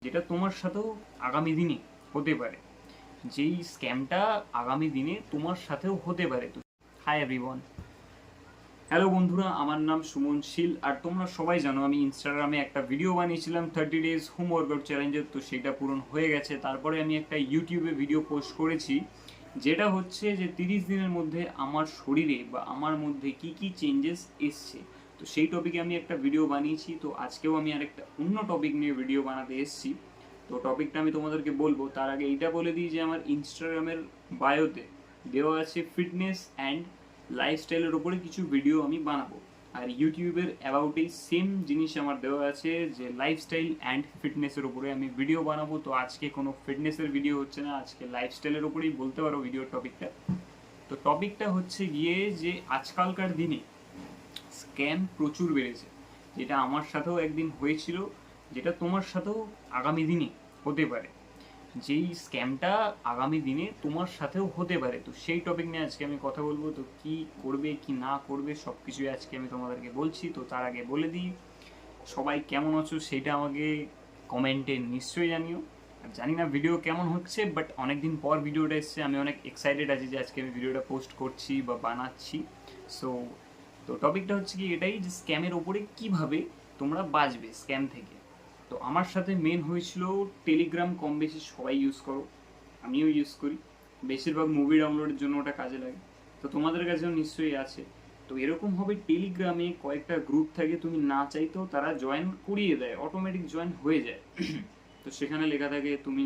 যেটা তোমার সাথেও আগামী দিনে হতে পারে, যেই স্ক্যামটা আগামী দিনে তোমার সাথেও হতে পারে। তো হাই এভরিওয়ান, হ্যালো বন্ধুরা, আমার নাম সুমন শীল। আর তোমরা সবাই জানো আমি ইনস্টাগ্রামে একটা ভিডিও বানিয়েছিলাম 30 days হোম ওয়ার্কআউট চ্যালেঞ্জের, তো সেটা পূরণ হয়ে গেছে। তারপরে আমি একটা ইউটিউবে ভিডিও পোস্ট করেছি, যেটা হচ্ছে যে 30 দিনের মধ্যে আমার শরীরে বা আমার মধ্যে কি কি চেঞ্জেস এসছে। তো সেই টপিকে আমি একটা ভিডিও বানিয়েছি। তো আজকেও আমি আরেকটা অন্য টপিক নিয়ে ভিডিও বানাতে এসেছি। তো টপিকটা আমি তোমাদেরকে বলবো, তার আগে এইটা বলে দিই যে আমার ইনস্টাগ্রামের বায়োতে দেওয়া আছে ফিটনেস অ্যান্ড লাইফস্টাইলের উপরে কিছু ভিডিও আমি বানাবো। আর ইউটিউবের অ্যাবাউটে সেম জিনিস আমার দেওয়া আছে যে লাইফস্টাইল অ্যান্ড ফিটনেসের উপরে আমি ভিডিও বানাবো। তো আজকে কোনো ফিটনেসের ভিডিও হচ্ছে না, আজকে লাইফস্টাইলের উপরেই বলতে পারো ভিডিওর টপিকটা। তো টপিকটা হচ্ছে গিয়ে যে আজকালকার দিনে স্ক্যাম প্রচুর বেড়েছে, যেটা আমার সাথেও একদিন হয়েছিল, যেটা তোমার সাথেও আগামী দিনে হতে পারে, যেই স্ক্যামটা আগামী দিনে তোমার সাথেও হতে পারে। তো সেই টপিক নিয়ে আজকে আমি কথা বলবো। তো কি করবে কি না করবে সব কিছুই আজকে আমি তোমাদেরকে বলছি। তো তার আগে বলে দিই, সবাই কেমন আছো সেটা আমাকে কমেন্টে নিশ্চয়ই জানিও। আর জানি না ভিডিও কেমন হচ্ছে, বাট অনেকদিন পর ভিডিওটা এসছে, আমি অনেক এক্সাইটেড আছি যে আজকে আমি ভিডিওটা পোস্ট করছি বা বানাচ্ছি। সো তো টপিকটা হচ্ছে কি এটাই, যে স্ক্যামের ওপরে কিভাবে তোমরা বাঁচবে স্ক্যাম থেকে। তো আমার সাথে মেন হয়েছিল টেলিগ্রাম, কম বেশি সবাই ইউজ করো, আমিও ইউজ করি, বেশিরভাগ মুভি ডাউনলোডের জন্য ওটা কাজে লাগে। তো তোমাদের কাছেও নিশ্চয়ই আছে। তো এরকম হবে, টেলিগ্রামে কয়েকটা গ্রুপ থাকে, তুমি না চাইতেও তারা জয়েন করিয়ে দেয়, অটোমেটিক জয়েন হয়ে যায়। তো সেখানে লেখা থাকে তুমি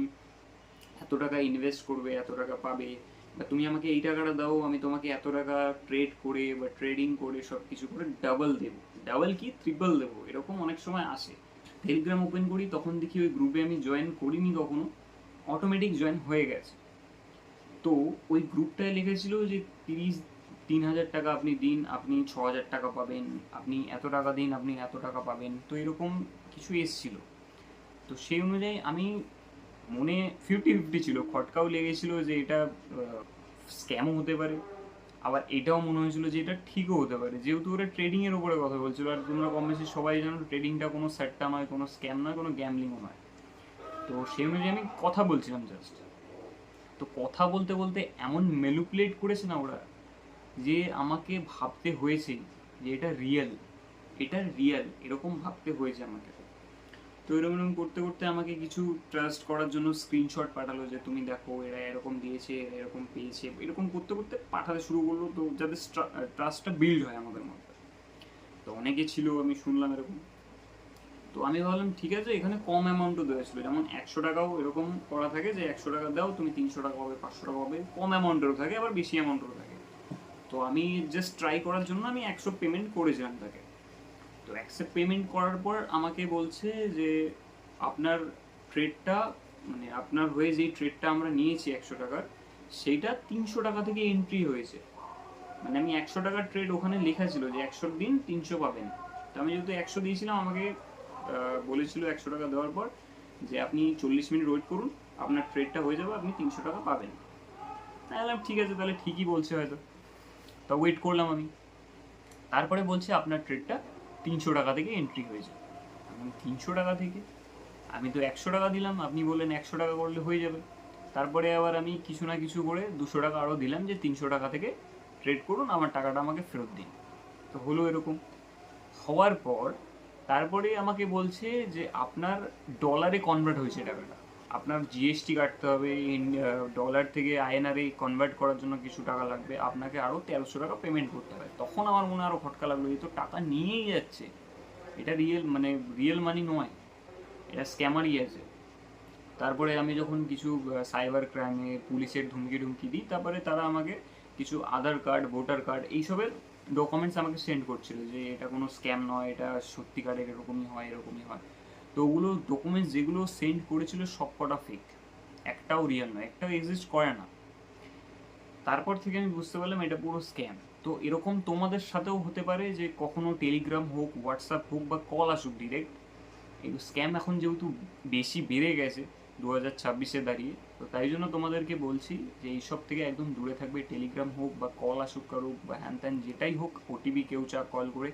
এত টাকা ইনভেস্ট করবে, এত টাকা পাবে, বা তুমি আমাকে এই টাকাটা দাও, আমি তোমাকে এত টাকা ট্রেড করে বা ট্রেডিং করে সব কিছু করে ডাবল দেবো, ডাবল কি ট্রিপল দেবো, এরকম অনেক সময় আসে। টেলিগ্রাম ওপেন করি, তখন দেখি ওই গ্রুপে আমি জয়েন করিনি কখনো, অটোমেটিক জয়েন হয়ে গেছে। তো ওই গ্রুপটায় লিখেছিল যে 3,000 টাকা আপনি দিন, আপনি 6,000 টাকা পাবেন, আপনি এত টাকা দিন, আপনি এত টাকা পাবেন। তো এরকম কিছু এসছিল। তো সেই অনুযায়ী আমি মনে 50-50 ছিল, খটকাও লেগেছিল যে এটা স্ক্যামও হতে পারে, আবার এটাও মনে হয়েছিল যে এটা ঠিকও হতে পারে, যেহেতু ওরা ট্রেডিংয়ের উপরে কথা বলছিল। আর তোমরা কম বেশি সবাই জানো ট্রেডিংটা কোনো সেটটা নয়, কোনো স্ক্যাম নয়, কোনো গ্যামলিংও নয়। তো সেই অনুযায়ী আমি কথা বলছিলাম জাস্ট। তো কথা বলতে বলতে এমন ম্যানিপুলেট করেছে না ওরা, যে আমাকে ভাবতে হয়েছে যে এটা রিয়েল, এটা রিয়েল এরকম ভাবতে হয়েছে আমাকে। তো এরকম এরকম করতে করতে আমাকে কিছু ট্রাস্ট করার জন্য স্ক্রিনশট পাঠালো, যে তুমি দেখো এরা এরকম দিয়েছে, এরা এরকম পেয়েছে, এরকম করতে করতে পাঠাতে শুরু করলো, তো যাতে ট্রাস্টটা বিল্ড হয় আমাদের মধ্যে। তো অনেকে ছিল, আমি শুনলাম এরকম। তো আমি ভাবলাম ঠিক আছে, এখানে কম অ্যামাউন্টও দেওয়া ছিল, যেমন 100 টাকাও এরকম করা থাকে যে 100 টাকা দাও তুমি 300 টাকা পাবে, 500 টাকা পাবে, কম অ্যামাউন্টেরও থাকে আবার বেশি অ্যামাউন্টেরও থাকে। তো আমি জাস্ট ট্রাই করার জন্য আমি 100 পেমেন্ট করেছিলাম তাকে। তো অ্যাকসেপ্ট পেমেন্ট করার পর আমাকে বলছে যে আপনার ট্রেডটা, মানে আপনার হয়ে যেই ট্রেডটা আমরা নিয়েছি 100 টাকার, সেইটা 300 টাকা থেকে এন্ট্রি হয়েছে। মানে আমি 100 টাকার ট্রেড, ওখানে লেখা ছিল যে 100 দিন 300 পাবেন। তো আমি যেহেতু 100 দিয়েছিলাম, আমাকে বলেছিল 100 টাকা দেওয়ার পর যে আপনি 40 মিনিট ওয়েট করুন, আপনার ট্রেডটা হয়ে যাবে, আপনি 300 টাকা পাবেন। তাই বললাম ঠিক আছে, তাহলে ঠিকই বলছে হয়তো। তা ওয়েট করলাম আমি। তারপরে বলছে আপনার ট্রেডটা 300 টাকা থেকে এন্ট্রি হয়েছে। আমি 300 টাকা থেকে, আমি তো 100 টাকা দিলাম, আপনি বললেন 100 টাকা করলে হয়ে যাবে। তারপরে আবার আমি কিছু না কিছু করে 200 টাকা আরও দিলাম, যে 300 টাকা থেকে ট্রেড করুন, আমার টাকাটা আমাকে ফেরত দিন। তো হলো এরকম। হওয়ার পর তারপরে আমাকে বলছে যে আপনার ডলারে কনভার্ট হয়েছে টাকাটা, আপনার জিএসটি কাটতে হবে, ডলার থেকে আইএনআরে কনভার্ট করার জন্য কিছু টাকা লাগবে, আপনাকে আরও 1300 টাকা পেমেন্ট করতে হবে। তখন আমার মনে আরও খটকা লাগলো, এই তো টাকা নিয়েই যাচ্ছে, এটা রিয়েল, মানে রিয়েল মানি নয়, এটা স্ক্যামারই আছে। তারপরে আমি যখন কিছু সাইবার ক্রাইমে পুলিশের ধুমকি ধুমকি দিই, তারপরে তারা আমাকে কিছু আধার কার্ড, ভোটার কার্ড, এইসবের ডকুমেন্টস আমাকে সেন্ড করছিল, যে এটা কোনো স্ক্যাম নয়, এটা সত্যিকারের এরকমই হয়, এরকমই হয়। তো ওগুলো ডকুমেন্টস যেগুলো সেন্ড করেছিল সব কটা ফেক, একটাও রিয়েল নয়, একটাও এক্সিস্ট করে না। তারপর থেকে আমি বুঝতে পারলাম এটা পুরো স্ক্যাম। তো এরকম তোমাদের সাথেও হতে পারে, যে কখনো টেলিগ্রাম হোক, হোয়াটসঅ্যাপ হোক, বা কল আসুক ডিরেক্ট। এই স্ক্যাম এখন যেহেতু বেশি বেড়ে গেছে 2026-এ দাঁড়িয়ে, তো তাই জন্য তোমাদেরকে বলছি যে এইসব থেকে একদম দূরে থাকবে। টেলিগ্রাম হোক বা কল আসুক কারুক বা হ্যান ত্যান যেটাই হোক, ওটিপি কেউ চা কল করে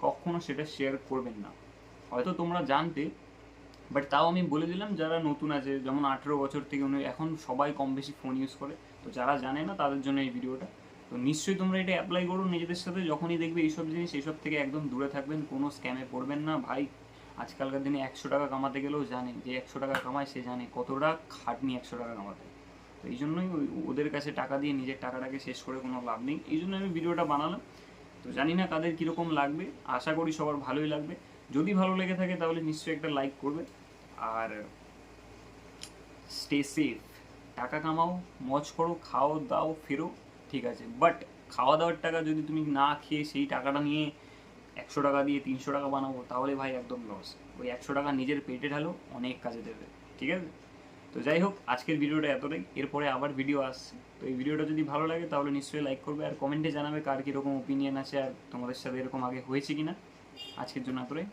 কখনো সেটা শেয়ার করবেন না। হয়তো তোমরা জানতে বাট তাও আমি বলে দিলাম যারা নতুন আছে, যেমন 18 বছর থেকে এখন সবাই কম বেশি ফোন ইউজ করে, তো যারা জানে না তাদের জন্য এই ভিডিওটা। তো নিশ্চয়ই তোমরা এটা অ্যাপ্লাই করো নিজেদের সাথে, যখনই দেখবে এইসব জিনিস, এইসব থেকে একদম দূরে থাকবেন, কোনো স্ক্যামে পড়বেন না ভাই। আজকালকার দিনে 100 টাকা কামাতে গেলেও জানে, যে 100 টাকা কামায় সে জানে কতটা খাটনি 100 টাকা কামাতে। তো এই জন্যই ওদের কাছে টাকা দিয়ে নিজের টাকাটাকে শেষ করে কোনো লাভ নেই, এই জন্য আমি ভিডিওটা বানালাম। তো জানি না কাদের কীরকম লাগবে, আশা করি সবার ভালোই লাগবে। যদি ভালো লেগে থাকে তাহলে নিশ্চয়ই একটা লাইক করবে। আর স্টে সেফ, টাকা কামাও, মজ করো, খাও দাও ফেরো, ঠিক আছে, বাট খাওয়া দাওয়ার টাকা যদি তুমি না খেয়ে সেই টাকাটা নিয়ে 100 টাকা দিয়ে 300 টাকা বানাবো, তাহলে ভাই একদম লস। ওই 100 টাকা নিজের পেটে ঢালো, অনেক কাজে দেবে, ঠিক আছে। তো যাই হোক, আজকের ভিডিওটা এতটাই, এরপরে আবার ভিডিও আসছে। তো এই ভিডিওটা যদি ভালো লাগে তাহলে নিশ্চয়ই লাইক করবে, আর কমেন্টে জানাবে কার কীরকম ওপিনিয়ন আছে, আর তোমাদের সাথে এরকম আগে হয়েছে কিনা। আজকের জন্য এতটাই।